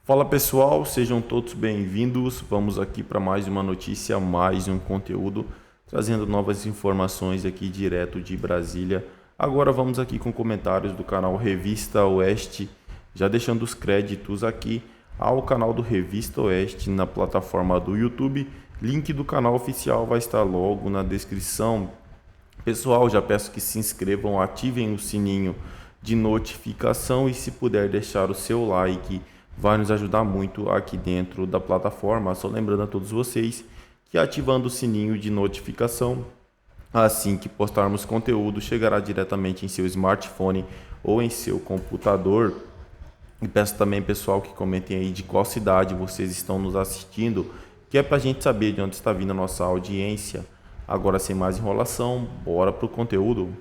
Fala pessoal, sejam todos bem-vindos. Vamos aqui para mais uma notícia, mais um conteúdo, trazendo novas informações aqui direto de Brasília. Agora vamos aqui com comentários do canal Revista Oeste, já deixando os créditos aqui ao canal do Revista Oeste na plataforma do YouTube. Link do canal oficial vai estar logo na descrição. Pessoal, já peço que se inscrevam, ativem o sininho de notificação e se puder deixar o seu like, vai nos ajudar muito aqui dentro da plataforma. Só lembrando a todos vocês que ativando o sininho de notificação, assim que postarmos conteúdo, chegará diretamente em seu smartphone ou em seu computador. E peço também, pessoal, que comentem aí de qual cidade vocês estão nos assistindo, que é para a gente saber de onde está vindo a nossa audiência. Agora, sem mais enrolação, bora para o conteúdo.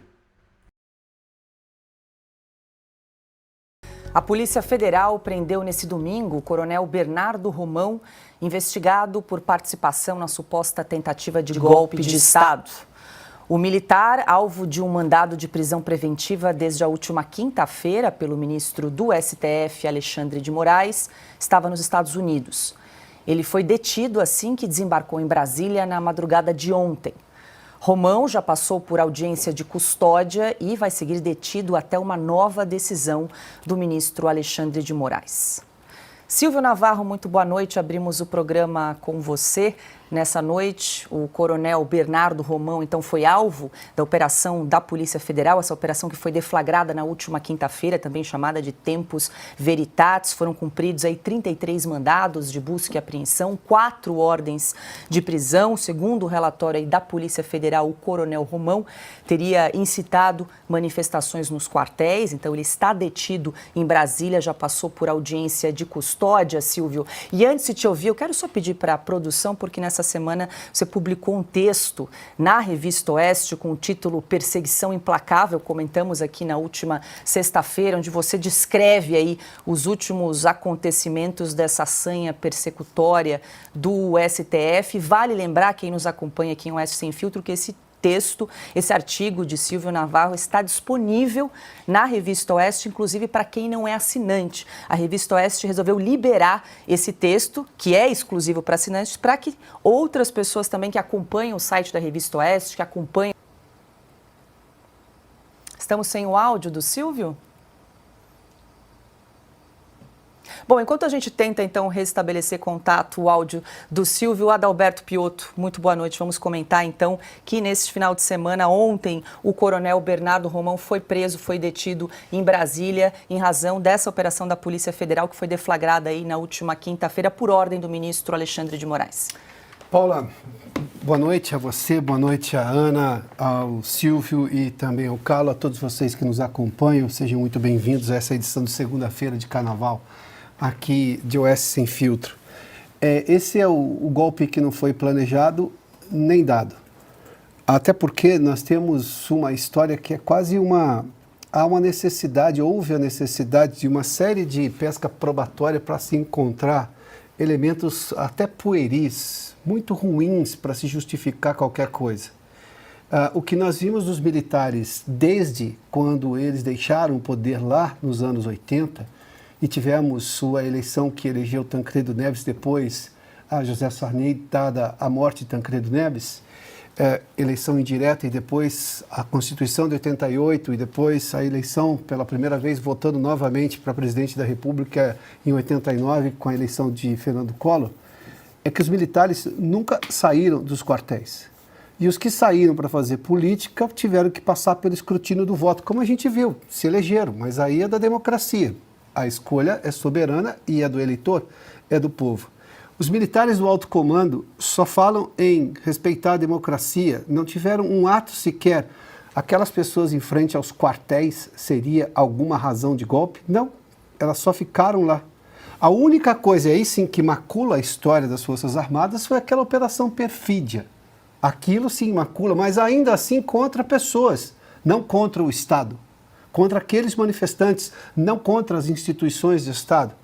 A Polícia Federal prendeu nesse domingo o coronel Bernardo Romão, investigado por participação na suposta tentativa de golpe de Estado. O militar, alvo de um mandado de prisão preventiva desde a última quinta-feira pelo ministro do STF, Alexandre de Moraes, estava nos Estados Unidos. Ele foi detido assim que desembarcou em Brasília na madrugada de ontem. Romão já passou por audiência de custódia e vai seguir detido até uma nova decisão do ministro Alexandre de Moraes. Silvio Navarro, muito boa noite. Abrimos o programa com você. Nessa noite, o coronel Bernardo Romão, então, foi alvo da operação da Polícia Federal, essa operação que foi deflagrada na última quinta-feira, também chamada de Tempus Veritatis. Foram cumpridos aí 33 mandados de busca e apreensão, 4 ordens de prisão. Segundo o relatório aí da Polícia Federal, o coronel Romão teria incitado manifestações nos quartéis, então ele está detido em Brasília, já passou por audiência de custódia, Silvio. E antes de te ouvir, eu quero só pedir para a produção, porque nessa semana você publicou um texto na Revista Oeste com o título Perseguição Implacável, comentamos aqui na última sexta-feira, onde você descreve aí os últimos acontecimentos dessa sanha persecutória do STF. Vale lembrar, quem nos acompanha aqui em Oeste Sem Filtro, que esse texto, esse artigo de Silvio Navarro está disponível na Revista Oeste, inclusive para quem não é assinante. A Revista Oeste resolveu liberar esse texto, que é exclusivo para assinantes, para que outras pessoas também que acompanham o site da Revista Oeste, que acompanham... Estamos sem o áudio do Silvio? Bom, enquanto a gente tenta, então, restabelecer contato, o áudio do Silvio, Adalberto Piotto, muito boa noite. Vamos comentar, então, que nesse final de semana, ontem, o coronel Bernardo Romão foi preso, foi detido em Brasília, em razão dessa operação da Polícia Federal, que foi deflagrada aí na última quinta-feira, por ordem do ministro Alexandre de Moraes. Paula, boa noite a você, boa noite a Ana, ao Silvio e também ao Carlos, a todos vocês que nos acompanham. Sejam muito bem-vindos a essa edição de segunda-feira de Carnaval, aqui de Oeste Sem Filtro. Esse é o golpe que não foi planejado nem dado. Até porque nós temos uma história que é quase há uma necessidade, houve a necessidade de uma série de pesca probatória para se encontrar elementos até pueris, muito ruins para se justificar qualquer coisa. O que nós vimos dos militares desde quando eles deixaram o poder lá nos anos 80, e tivemos sua eleição que elegeu Tancredo Neves, depois a José Sarney, dada a morte de Tancredo Neves, eleição indireta e depois a Constituição de 88 e depois a eleição pela primeira vez votando novamente para presidente da República em 89 com a eleição de Fernando Collor, é que os militares nunca saíram dos quartéis. E os que saíram para fazer política tiveram que passar pelo escrutínio do voto, como a gente viu, se elegeram, mas aí é da democracia. A escolha é soberana e é do eleitor, é do povo. Os militares do alto comando só falam em respeitar a democracia, não tiveram um ato sequer. Aquelas pessoas em frente aos quartéis, seria alguma razão de golpe? Não, elas só ficaram lá. A única coisa aí sim que macula a história das Forças Armadas foi aquela operação perfídia. Aquilo sim macula, mas ainda assim contra pessoas, não contra o Estado. Contra aqueles manifestantes, não contra as instituições do Estado.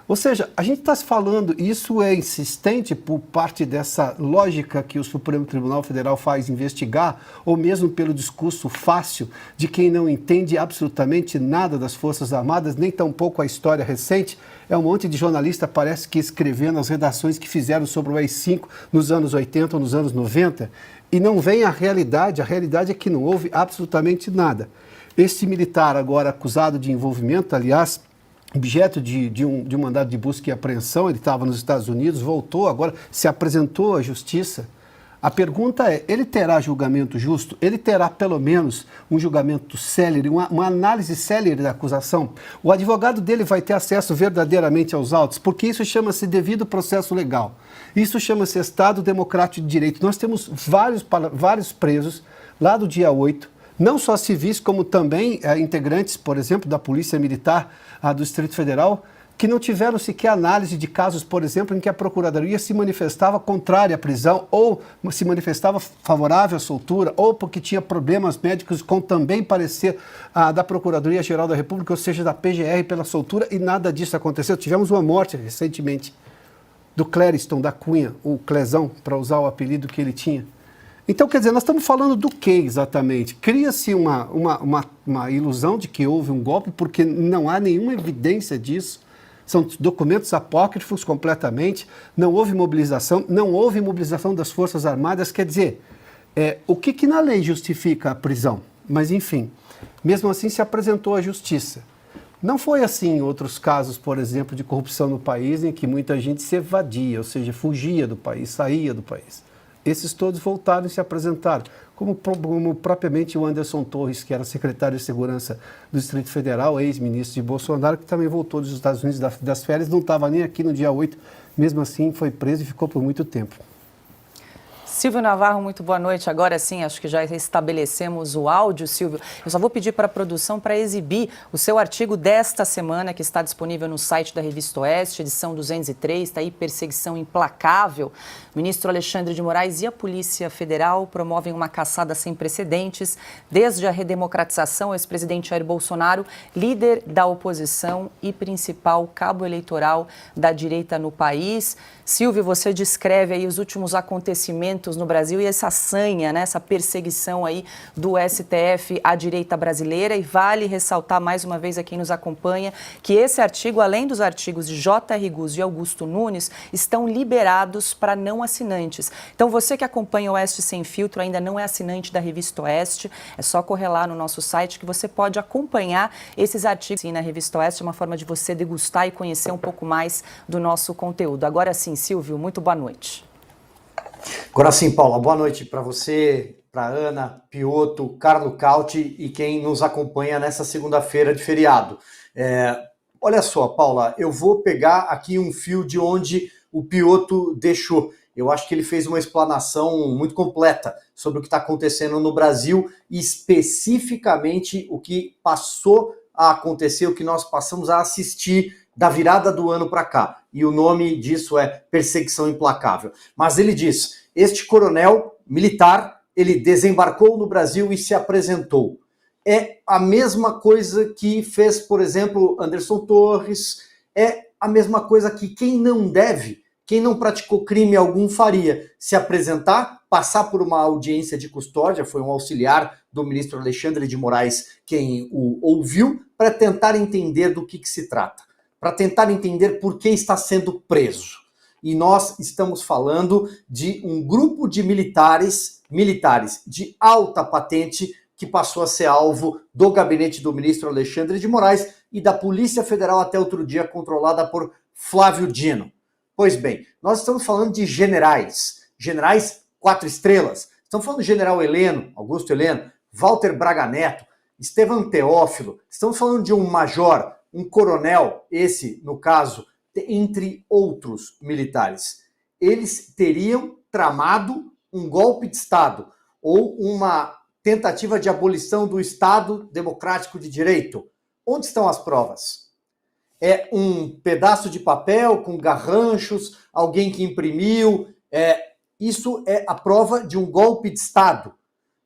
Ou seja, a gente está falando, isso é insistente por parte dessa lógica que o Supremo Tribunal Federal faz investigar, ou mesmo pelo discurso fácil de quem não entende absolutamente nada das Forças Armadas, nem tampouco a história recente. É um monte de jornalista, parece que escrevendo as redações que fizeram sobre o AI-5 nos anos 80 ou nos anos 90, e não vem a realidade é que não houve absolutamente nada. Este militar agora acusado de envolvimento, aliás, objeto de um mandado de busca e apreensão, ele estava nos Estados Unidos, voltou, agora se apresentou à justiça. A pergunta é, ele terá julgamento justo? Ele terá pelo menos um julgamento célere, uma análise célere da acusação? O advogado dele vai ter acesso verdadeiramente aos autos? Porque isso chama-se devido processo legal. Isso chama-se Estado Democrático de Direito. Nós temos vários presos lá do dia 8, não só civis, como também integrantes, por exemplo, da Polícia Militar do Distrito Federal, que não tiveram sequer análise de casos, por exemplo, em que a Procuradoria se manifestava contrária à prisão, ou se manifestava favorável à soltura, ou porque tinha problemas médicos com também parecer da Procuradoria-Geral da República, ou seja, da PGR pela soltura, e nada disso aconteceu. Tivemos uma morte recentemente do Clériston da Cunha, o Clezão, para usar o apelido que ele tinha. Então, quer dizer, nós estamos falando do que exatamente? Cria-se uma ilusão de que houve um golpe, porque não há nenhuma evidência disso. São documentos apócrifos completamente, não houve mobilização das Forças Armadas. Quer dizer, o que na lei justifica a prisão? Mas, enfim, mesmo assim se apresentou à justiça. Não foi assim em outros casos, por exemplo, de corrupção no país, em que muita gente se evadia, ou seja, fugia do país, saía do país. Esses todos voltaram e se apresentaram, como propriamente o Anderson Torres, que era secretário de Segurança do Distrito Federal, ex-ministro de Bolsonaro, que também voltou dos Estados Unidos das férias, não estava nem aqui no dia 8, mesmo assim foi preso e ficou por muito tempo. Silvio Navarro, muito boa noite. Agora sim, acho que já estabelecemos o áudio, Silvio. Eu só vou pedir para a produção para exibir o seu artigo desta semana, que está disponível no site da Revista Oeste, edição 203, está aí, Perseguição Implacável. O ministro Alexandre de Moraes e a Polícia Federal promovem uma caçada sem precedentes. Desde a redemocratização, o ex-presidente Jair Bolsonaro, líder da oposição e principal cabo eleitoral da direita no país. Silvio, você descreve aí os últimos acontecimentos no Brasil e essa sanha, né, essa perseguição aí do STF à direita brasileira, e vale ressaltar mais uma vez a quem nos acompanha que esse artigo, além dos artigos de J.R. Guzzo e Augusto Nunes, estão liberados para não assinantes. Então você que acompanha o Oeste Sem Filtro, ainda não é assinante da Revista Oeste, é só correr lá no nosso site que você pode acompanhar esses artigos. Sim, na Revista Oeste é uma forma de você degustar e conhecer um pouco mais do nosso conteúdo. Agora sim, Silvio, muito boa noite. Agora sim, Paula, boa noite para você, para Ana, Piotto, Carlo Cauti e quem nos acompanha nessa segunda-feira de feriado. Olha só, Paula, eu vou pegar aqui um fio de onde o Piotto deixou. Eu acho que ele fez uma explanação muito completa sobre o que está acontecendo no Brasil e especificamente o que passou a acontecer, o que nós passamos a assistir da virada do ano para cá. E o nome disso é Perseguição Implacável. Mas ele diz, este coronel militar, ele desembarcou no Brasil e se apresentou. É a mesma coisa que fez, por exemplo, Anderson Torres, é a mesma coisa que quem não deve, quem não praticou crime algum faria, se apresentar, passar por uma audiência de custódia, foi um auxiliar do ministro Alexandre de Moraes quem o ouviu, para tentar entender do que se trata, para tentar entender por que está sendo preso. E nós estamos falando de um grupo de militares de alta patente que passou a ser alvo do gabinete do ministro Alexandre de Moraes e da Polícia Federal até outro dia controlada por Flávio Dino. Pois bem, nós estamos falando de generais 4 estrelas. Estamos falando do general Heleno, Augusto Heleno, Walter Braga Neto, Estevam Teófilo. Estamos falando de um major, um coronel, esse, no caso, entre outros militares. Eles teriam tramado um golpe de Estado ou uma tentativa de abolição do Estado Democrático de Direito. Onde estão as provas? É um pedaço de papel com garranchos, alguém que imprimiu. Isso é a prova de um golpe de Estado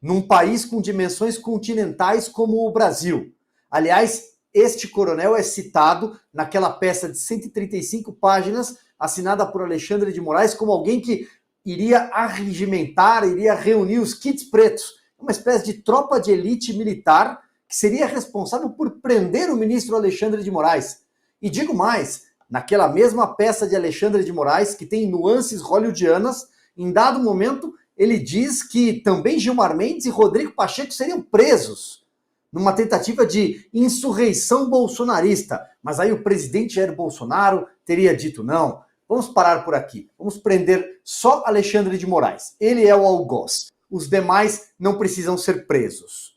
num país com dimensões continentais como o Brasil. Aliás, este coronel é citado naquela peça de 135 páginas, assinada por Alexandre de Moraes, como alguém que iria arregimentar, iria reunir os kits pretos, uma espécie de tropa de elite militar que seria responsável por prender o ministro Alexandre de Moraes. E digo mais, naquela mesma peça de Alexandre de Moraes, que tem nuances hollywoodianas, em dado momento ele diz que também Gilmar Mendes e Rodrigo Pacheco seriam presos numa tentativa de insurreição bolsonarista. Mas aí o presidente Jair Bolsonaro teria dito não, vamos parar por aqui, vamos prender só Alexandre de Moraes. Ele é o algoz, os demais não precisam ser presos.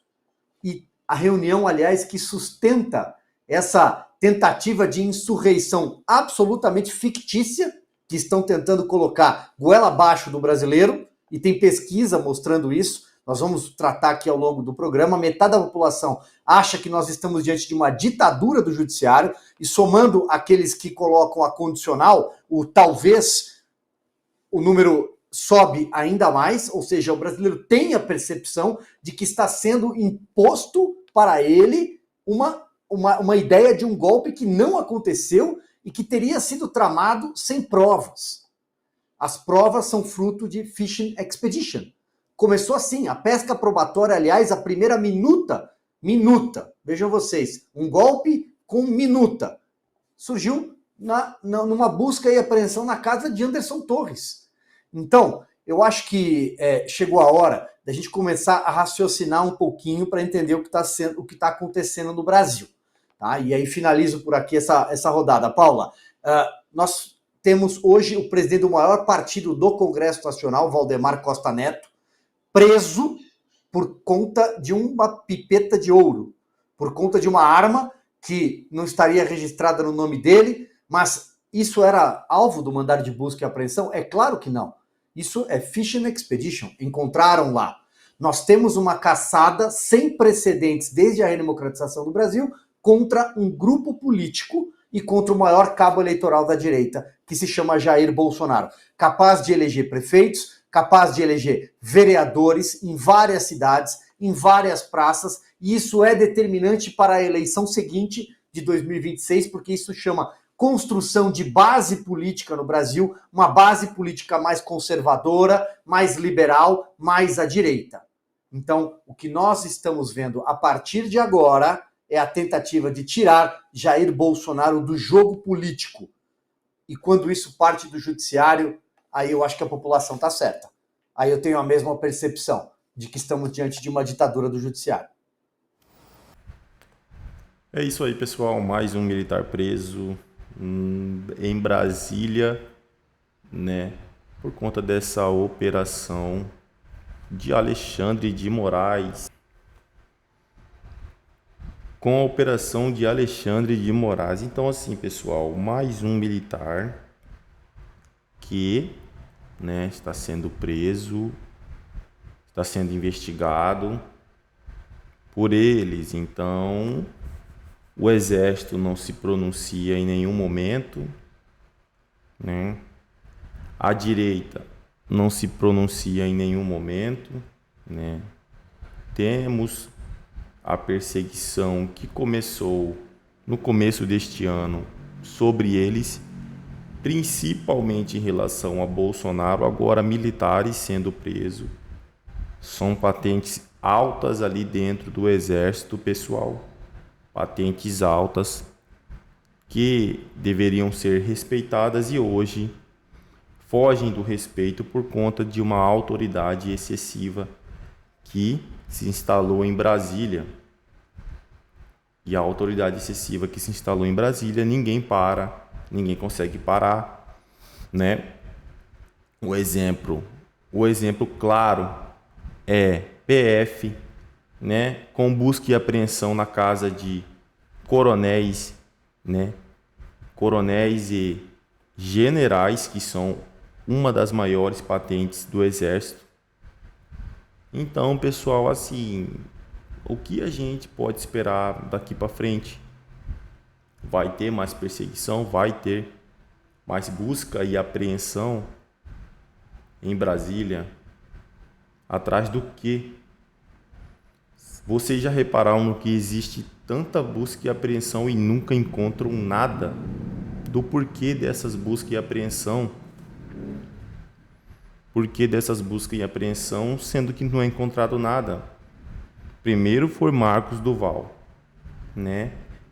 E a reunião, aliás, que sustenta essa tentativa de insurreição absolutamente fictícia, que estão tentando colocar goela abaixo do brasileiro, e tem pesquisa mostrando isso, nós vamos tratar aqui ao longo do programa. Metade da população acha que nós estamos diante de uma ditadura do judiciário, e somando aqueles que colocam a condicional, o talvez, o número sobe ainda mais, ou seja, o brasileiro tem a percepção de que está sendo imposto para ele uma ideia de um golpe que não aconteceu e que teria sido tramado sem provas. As provas são fruto de Fishing Expedition. Começou assim, a pesca probatória, aliás, a primeira minuta, vejam vocês, um golpe com minuta, surgiu numa busca e apreensão na casa de Anderson Torres. Então, eu acho que chegou a hora da gente começar a raciocinar um pouquinho para entender o que está acontecendo no Brasil. Tá? E aí finalizo por aqui essa rodada. Paula, nós temos hoje o presidente do maior partido do Congresso Nacional, Valdemar Costa Neto, preso por conta de uma pipeta de ouro, por conta de uma arma que não estaria registrada no nome dele, mas isso era alvo do mandado de busca e apreensão? É claro que não. Isso é Fishing Expedition, encontraram lá. Nós temos uma caçada sem precedentes desde a redemocratização do Brasil contra um grupo político e contra o maior cabo eleitoral da direita, que se chama Jair Bolsonaro, capaz de eleger prefeitos, capaz de eleger vereadores em várias cidades, em várias praças, e isso é determinante para a eleição seguinte de 2026, porque isso chama construção de base política no Brasil, uma base política mais conservadora, mais liberal, mais à direita. Então, o que nós estamos vendo a partir de agora é a tentativa de tirar Jair Bolsonaro do jogo político. E quando isso parte do judiciário, aí eu acho que a população está certa. Aí eu tenho a mesma percepção de que estamos diante de uma ditadura do judiciário. É isso aí, pessoal. Mais um militar preso em Brasília, né, por conta dessa operação de Alexandre de Moraes. Com a operação de Alexandre de Moraes. Então, assim, pessoal, mais um militar que, né, está sendo preso, está sendo investigado por eles. Então, o Exército não se pronuncia em nenhum momento, né? A direita não se pronuncia em nenhum momento, né? Temos a perseguição que começou no começo deste ano sobre eles, principalmente em relação a Bolsonaro, agora militares sendo presos. São patentes altas ali dentro do Exército, pessoal. Patentes altas que deveriam ser respeitadas e hoje fogem do respeito por conta de uma autoridade excessiva que se instalou em Brasília. E a autoridade excessiva que se instalou em Brasília, ninguém consegue parar, né? O exemplo claro é PF, né, com busca e apreensão na casa de coronéis, né, coronéis e generais, que são uma das maiores patentes do Exército. Então, pessoal, assim, o que a gente pode esperar daqui para frente? Vai ter mais perseguição, vai ter mais busca e apreensão em Brasília? Atrás do quê? Vocês já repararam no que existe tanta busca e apreensão e nunca encontram nada? Do porquê dessas buscas e apreensão? Porquê dessas buscas e apreensão, sendo que não é encontrado nada? Primeiro foi Marcos Duval, né?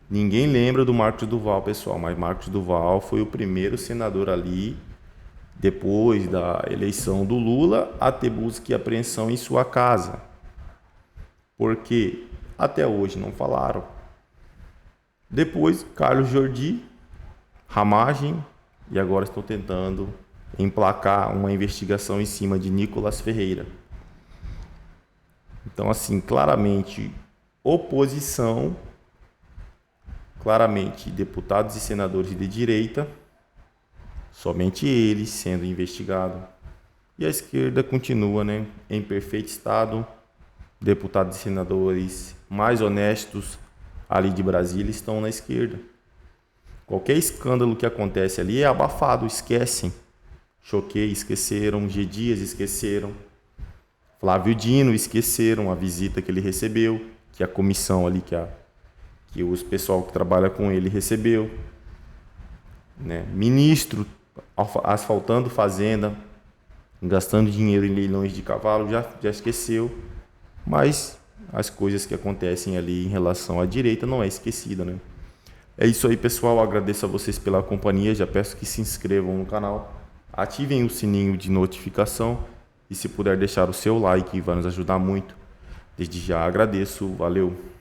Ninguém lembra do Marcos Duval, pessoal, mas Marcos Duval foi o primeiro senador ali, depois da eleição do Lula, a ter busca e apreensão em sua casa. Porque até hoje não falaram. Depois, Carlos Jordi, Ramagem, e agora estão tentando emplacar uma investigação em cima de Nicolas Ferreira. Então, assim, claramente, oposição, claramente deputados e senadores de direita, somente eles sendo investigados. E a esquerda continua, né, em perfeito estado. Deputados e senadores mais honestos ali de Brasília estão na esquerda. Qualquer escândalo que acontece ali é abafado, esquecem. Choquei, esqueceram. G. Dias, esqueceram. Flávio Dino, esqueceram a visita que ele recebeu, que a comissão ali, que os pessoal que trabalha com ele recebeu. Né? Ministro asfaltando fazenda, gastando dinheiro em leilões de cavalo, já esqueceu. Mas as coisas que acontecem ali em relação à direita não é esquecida, né? É isso aí, pessoal. Agradeço a vocês pela companhia. Já peço que se inscrevam no canal, ativem o sininho de notificação e se puder deixar o seu like, vai nos ajudar muito. Desde já agradeço. Valeu!